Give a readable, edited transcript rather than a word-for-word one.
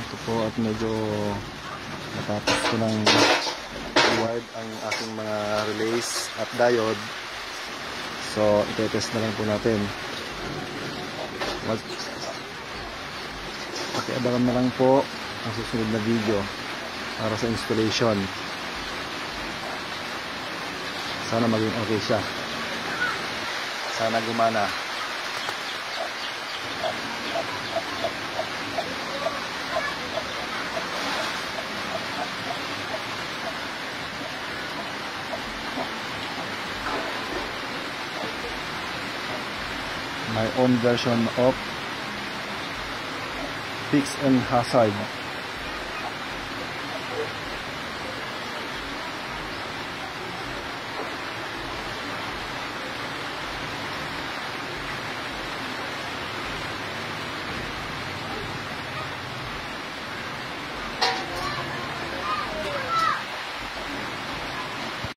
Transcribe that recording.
Ito po at medyo natapos ko ng wired ang aking mga relays at diode. So itetest na lang po natin. Pakiabangan na lang po ang susunod na video para sa installation. Sana maging okay siya. Sana gumana. My own version of fix and hazard.